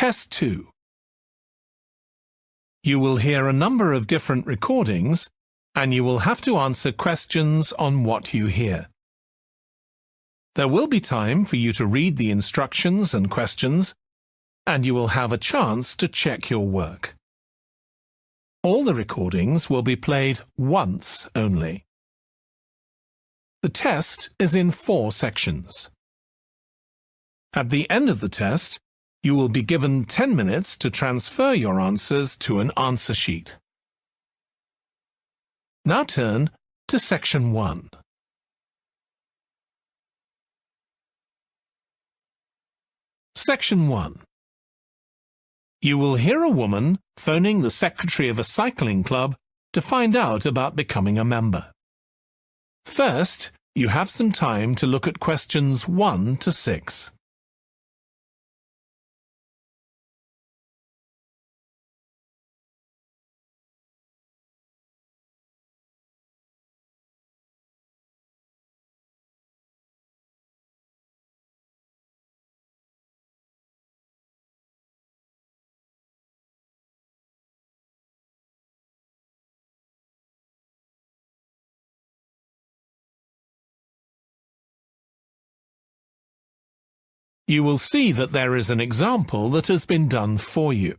Test 2. You will hear a number of different recordings, and you will have to answer questions on what you hear. There will be time for you to read the instructions and questions, and you will have a chance to check your work. All the recordings will be played once only. The test is in 4 sections. At the end of the test, you will be given 10 minutes to transfer your answers to an answer sheet. Now turn to Section 1. Section 1. You will hear a woman phoning the secretary of a cycling club to find out about becoming a member. First, you have some time to look at questions 1 to 6. You will see that there is an example that has been done for you.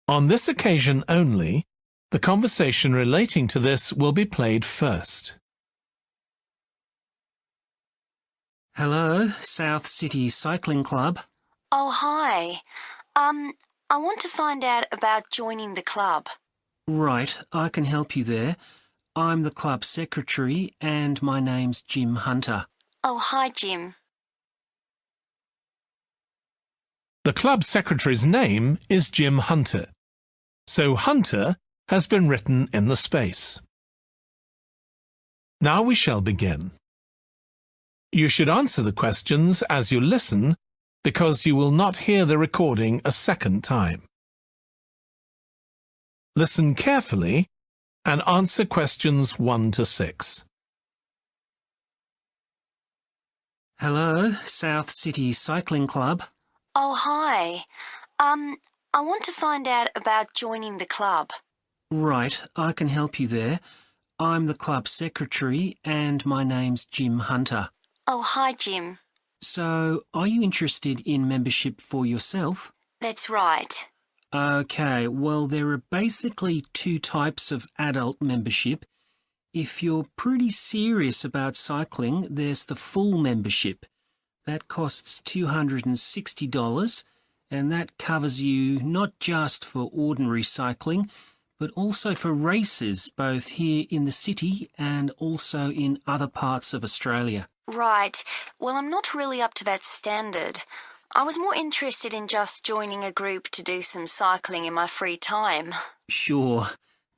On this occasion only, the conversation relating to this will be played first. Hello, South City Cycling Club. Oh, hi. I want to find out about joining the club. Right, I can help you there. I'm the club secretary and my name's Jim Hunter. Oh, hi, Jim. The club secretary's name is Jim Hunter, so Hunter has been written in the space. Now we shall begin. You should answer the questions as you listen, because you will not hear the recording a second time. Listen carefully and answer questions 1 to 6. Hello, South City Cycling Club. Oh, hi. I want to find out about joining the club. Right, I can help you there. I'm the club secretary and my name's Jim Hunter. Oh, hi, Jim. So, are you interested in membership for yourself? That's right. Okay, well, there are basically 2 types of adult membership. If you're pretty serious about cycling, there's the full membership. That costs $260, and that covers you not just for ordinary cycling, but also for races, both here in the city and also in other parts of Australia. Right. Well, I'm not really up to that standard. I was more interested in just joining a group to do some cycling in my free time. Sure,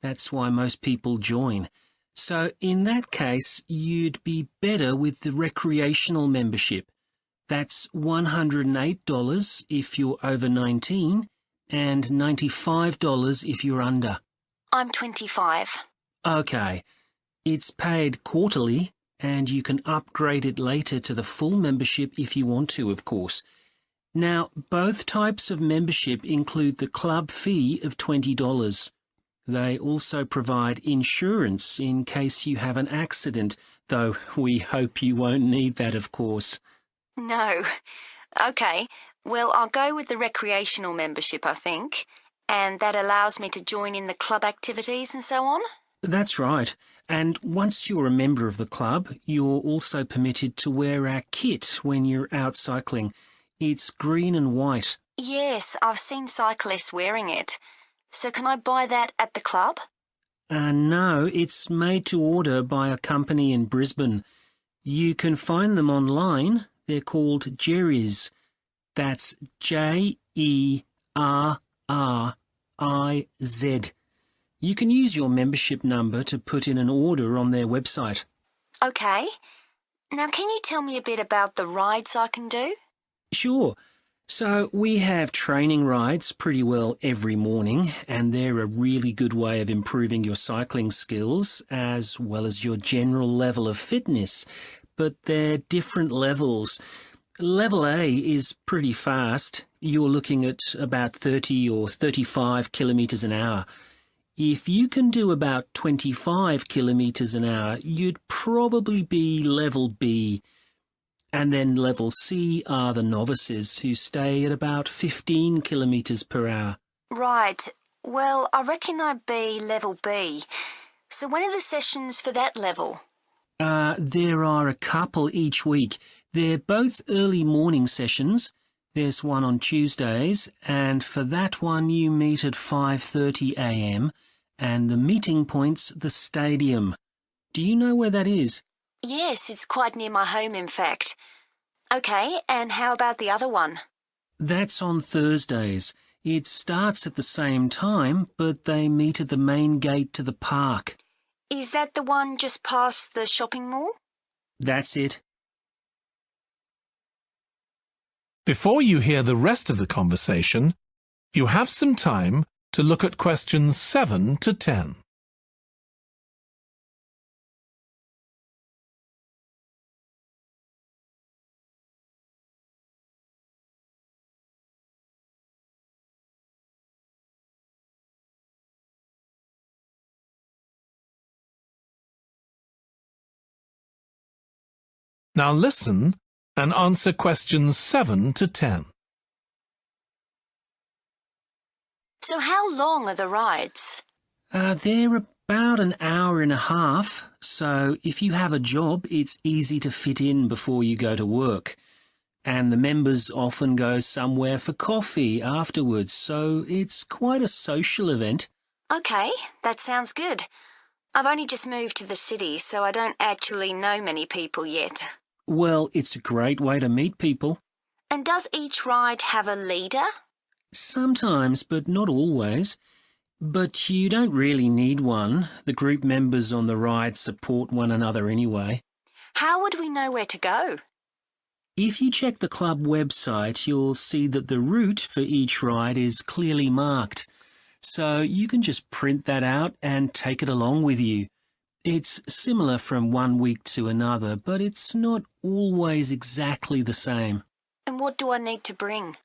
that's why most people join. So in that case, you'd be better with the recreational membership. That's $108 if you're over 19 and $95 if you're under. I'm 25. Okay. It's paid quarterly and you can upgrade it later to the full membership if you want to, of course. Now, both types of membership include the club fee of $20. They also provide insurance in case you have an accident, though we hope you won't need that, of course. No. Okay, well, I'll go with the recreational membership, I think, and that allows me to join in the club activities and so on? That's right. And once you're a member of the club, you're also permitted to wear our kit when you're out cycling. It's green and white. Yes, I've seen cyclists wearing it. So can I buy that at the club? No, it's made to order by a company in Brisbane. You can find them online. They're called Jerry's. That's Jerriz. You can use your membership number to put in an order on their website. Okay. Now, can you tell me a bit about the rides I can do? Sure. So we have training rides pretty well every morning, and they're a really good way of improving your cycling skills as well as your general level of fitness. But they're different levels. Level A is pretty fast. you're looking at about 30 or 35 kilometres an hour. If you can do about 25 kilometres an hour, you'd probably be level B. And then level C are the novices who stay at about 15 kilometres per hour. Right. Well, I reckon I'd be level B. So when are the sessions for that level? There are a couple each week. They're both early morning sessions. There's one on Tuesdays, and for that one you meet at 5:30 a.m, and the meeting point's the stadium. Do you know where that is? Yes, it's quite near my home, in fact. Okay, and how about the other one? That's on Thursdays. It starts at the same time, but they meet at the main gate to the park. Is that the one just past the shopping mall? That's it. Before you hear the rest of the conversation, you have some time to look at questions 7 to 10. Now listen and answer questions 7 to 10. So how long are the rides? They're about an hour and a half, so if you have a job, it's easy to fit in before you go to work. And the members often go somewhere for coffee afterwards, so it's quite a social event. Okay, that sounds good. I've only just moved to the city, so I don't actually know many people yet. Well, it's a great way to meet people. And does each ride have a leader? Sometimes, but not always. But you don't really need one. The group members on the ride support one another anyway. How would we know where to go? If you check the club website, you'll see that the route for each ride is clearly marked. So you can just print that out and take it along with you. It's similar from one week to another, but it's not always exactly the same. And what do I need to bring?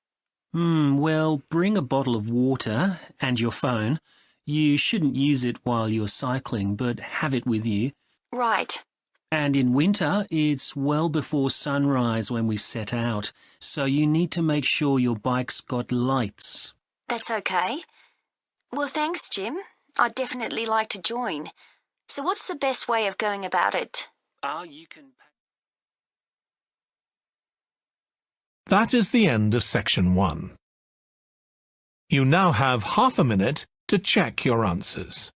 Well, bring a bottle of water and your phone. You shouldn't use it while you're cycling, but have it with you. Right. And in winter, it's well before sunrise when we set out, so you need to make sure your bike's got lights. That's okay. Well, thanks, Jim. I'd definitely like to join. So what's the best way of going about it? You can... That is the end of section 1. You now have half a minute to check your answers.